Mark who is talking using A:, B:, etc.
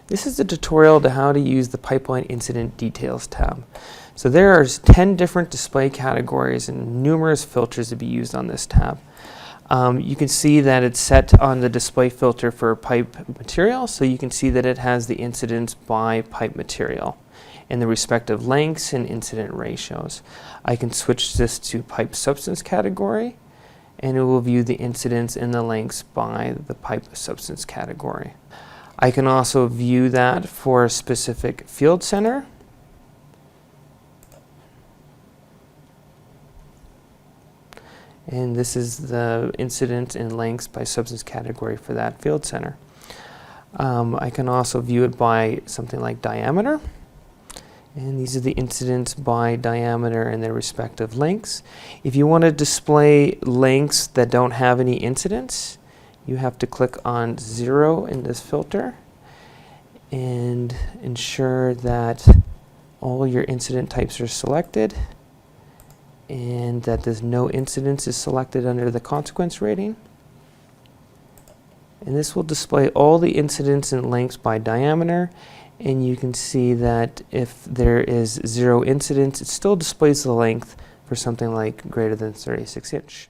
A: This is a tutorial to how to use the Pipeline Incident Details tab. So there are 10 different display categories and numerous filters to be used on this tab. You can see that it's set on the display filter for pipe material, so you can see that it has the incidents by pipe material and the respective lengths and incident ratios. I can switch this to pipe substance category, and it will view the incidents and the lengths by the pipe substance category. I can also view that for a specific field center. And this is the incident and lengths by substance category for that field center. I can also view it by something like diameter. And these are the incidents by diameter and their respective lengths. If you want to display lengths that don't have any incidents, you have to click on 0 in this filter and ensure that all your incident types are selected and that there's no incidents is selected under the consequence rating. And this will display all the incidents and lengths by diameter, and you can see that if there is 0 incidents, it still displays the length for something like greater than 36 inch.